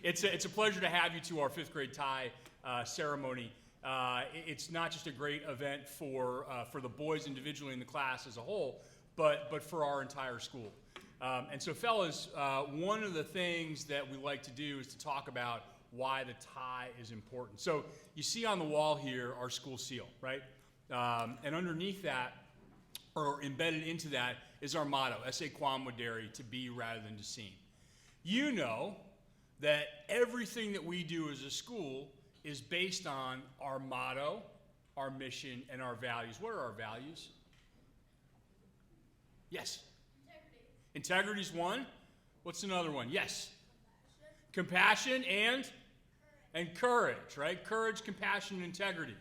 It's a pleasure to have you to our fifth grade tie ceremony. It's not just a great event for the boys individually in the class as a whole, but for our entire school. And so, fellas, one of the things that we like to do is to talk about why the tie is important. So you see on the wall here our school seal, right? And underneath that, or embedded into that, is our motto, Esse quam videre, to be rather than to seem. You know that everything that we do as a school is based on our motto, our mission, and our values. What are our values? Yes? Integrity is one. What's another one? Yes? Compassion and courage, right? Courage, compassion, and integrity.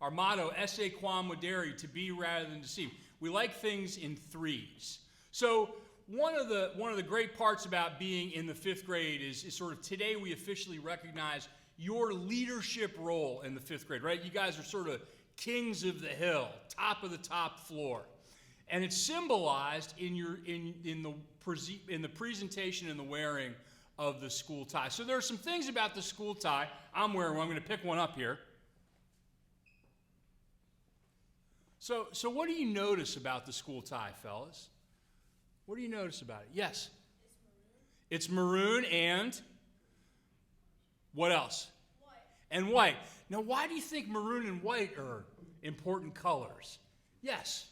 Our motto, Esse quam videre, to be rather than to seem. We like things in threes. So one of the great parts about being in the fifth grade is sort of today we officially recognize your leadership role in the fifth grade, right? You guys are sort of kings of the hill, top of the top floor. And it's symbolized in the presentation and the wearing of the school tie. So there are some things about the school tie. I'm wearing one. I'm going to pick one up here. So what do you notice about the school tie, fellas? What do you notice about it? Yes? It's maroon and what else? White. And white. Now, why do you think maroon and white are important colors? Yes?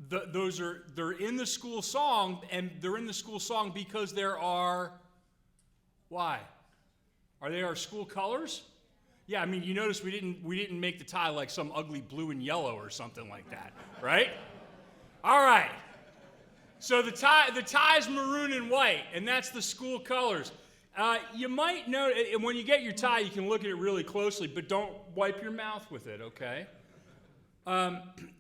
They're in the school song, and they're in the school song because there are, why? Are they our school colors? Yeah, I mean, you notice we didn't make the tie like some ugly blue and yellow or something like that, right? All right. So the tie is maroon and white, and that's the school colors. You might know, and when you get your tie, you can look at it really closely, but don't wipe your mouth with it, okay?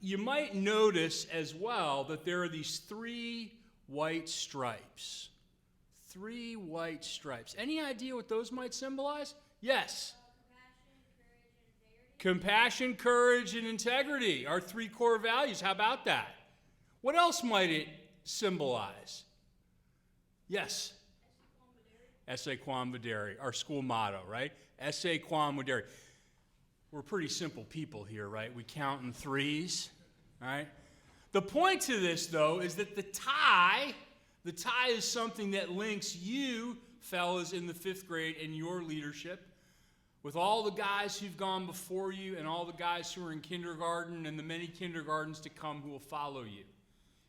You might notice as well that there are these 3 white stripes. 3 white stripes. Any idea what those might symbolize? Yes. Compassion, courage, and integrity are 3 core values. How about that? What else might it symbolize? Yes? Esse quam videre, our school motto, right? Esse quam videre. We're pretty simple people here, right? We count in 3s, right? The point to this, though, is that the tie is something that links you, fellas, in the 5th grade and your leadership with all the guys who've gone before you and all the guys who are in kindergarten and the many kindergartens to come who will follow you.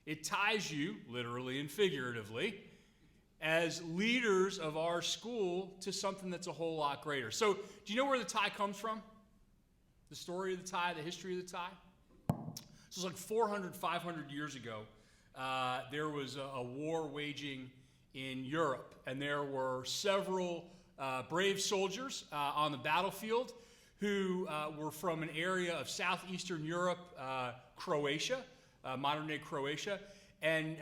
It ties you, literally and figuratively, as leaders of our school to something that's a whole lot greater. So, do you know where the tie comes from? The story of the tie, the history of the tie? So it's like 400, 500 years ago, there was a war waging in Europe, and there were several brave soldiers on the battlefield who were from an area of southeastern Europe, Croatia, modern-day Croatia. And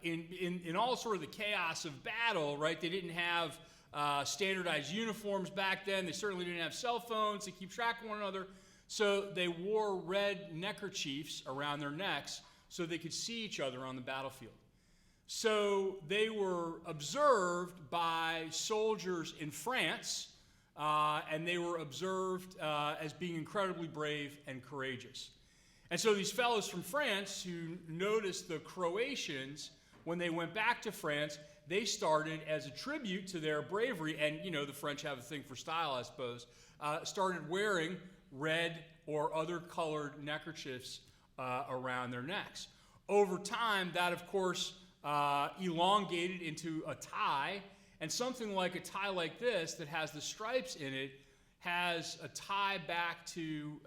in all sort of the chaos of battle, right, they didn't have standardized uniforms back then. They certainly didn't have cell phones to keep track of one another. So they wore red neckerchiefs around their necks so they could see each other on the battlefield. So they were observed by soldiers in France, and they were observed as being incredibly brave and courageous. And so these fellows from France who noticed the Croatians, when they went back to France, they started as a tribute to their bravery, and you know the French have a thing for style, I suppose, started wearing red or other colored neckerchiefs around their necks. Over time, that of course elongated into a tie, and something like a tie like this that has the stripes in it has a tie back to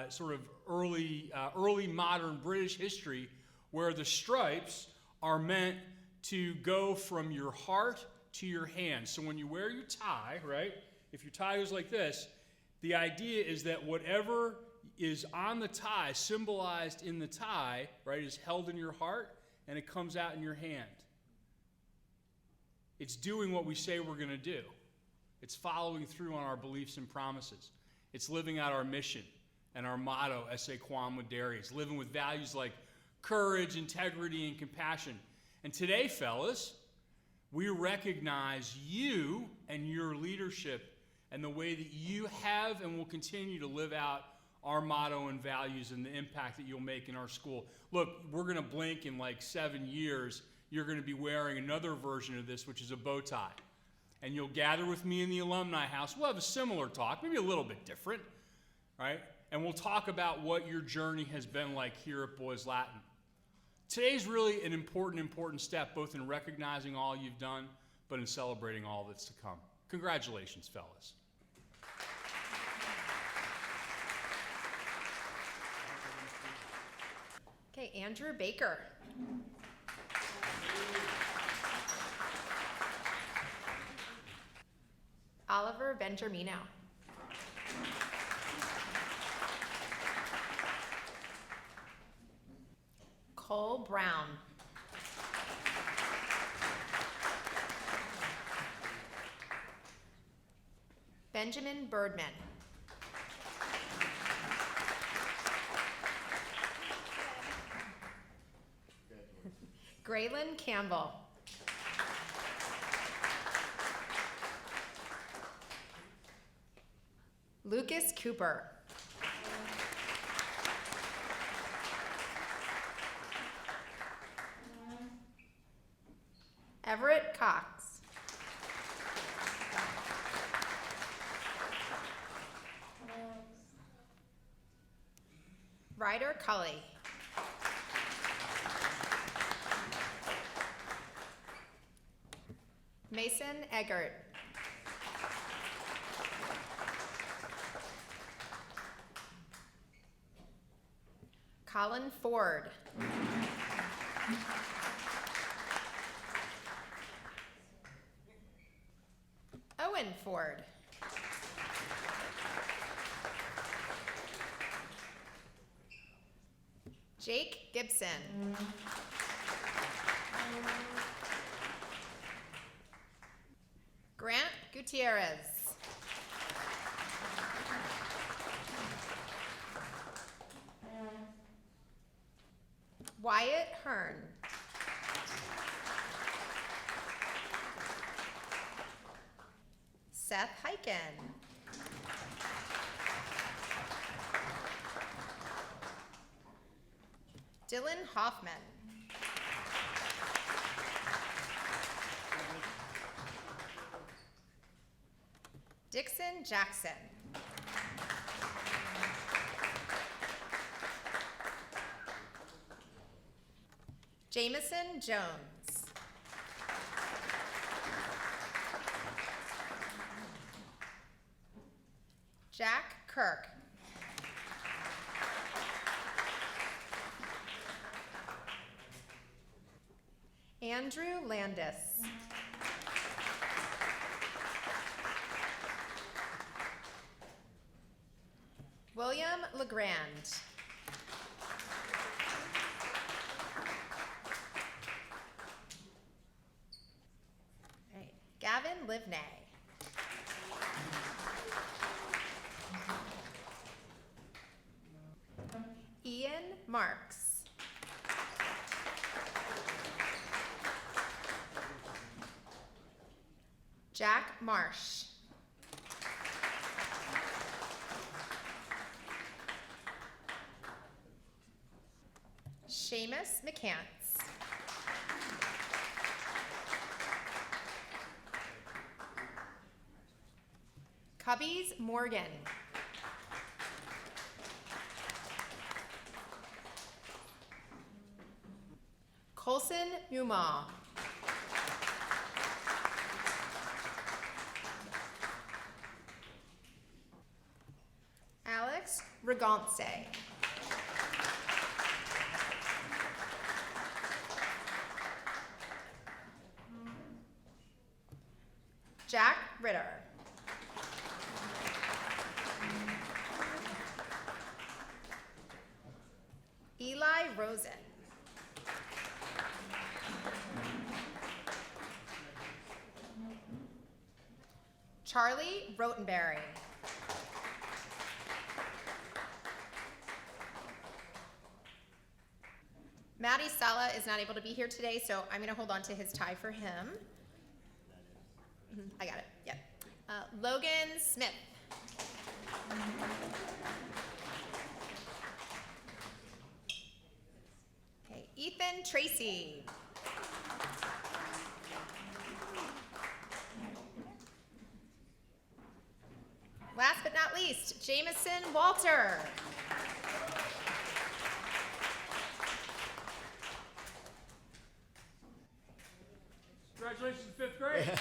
sort of early modern British history, where the stripes are meant to go from your heart to your hand. So when you wear your tie, right, if your tie goes like this, the idea is that whatever is on the tie, symbolized in the tie, right, is held in your heart and it comes out in your hand. It's doing what we say we're going to do. It's following through on our beliefs and promises. It's living out our mission and our motto, Esse quam videre. It's living with values like courage, integrity, and compassion. And today, fellas, we recognize you and your leadership and the way that you have and will continue to live out our motto and values and the impact that you'll make in our school. Look, we're going to blink in like 7 years. You're going to be wearing another version of this, which is a bow tie. And you'll gather with me in the alumni house. We'll have a similar talk, maybe a little bit different, right? And we'll talk about what your journey has been like here at Boys Latin. Today's really an important step, both in recognizing all you've done, but in celebrating all that's to come. Congratulations, fellas. Okay, Andrew Baker. Oliver Benjamino. Cole Brown. Benjamin Birdman. Graylin Campbell. Lucas Cooper. Everett Cox. Ryder Cully. Mason Eggert. Colin Ford. Owen Ford. Jake Gibson. Grant Gutierrez. Wyatt Hearn. Seth Hyken. Dylan Hoffman. Dixon Jackson. Jameson Jones. Jack Kirk. Andrew Landis. William LeGrand. Right. Gavin Livney. Ian Marks. Jack Marsh. Seamus McCants. Cubbies Morgan. Colson Numa. Alex Regance. Jack Ritter. Eli Rosen. Charlie Rotenberry. Sala is not able to be here today, so I'm going to hold on to his tie for him. I got it. Yep. Logan Smith. Okay, Ethan Tracy. Last but not least, Jameson Walter. Congratulations, fifth grade.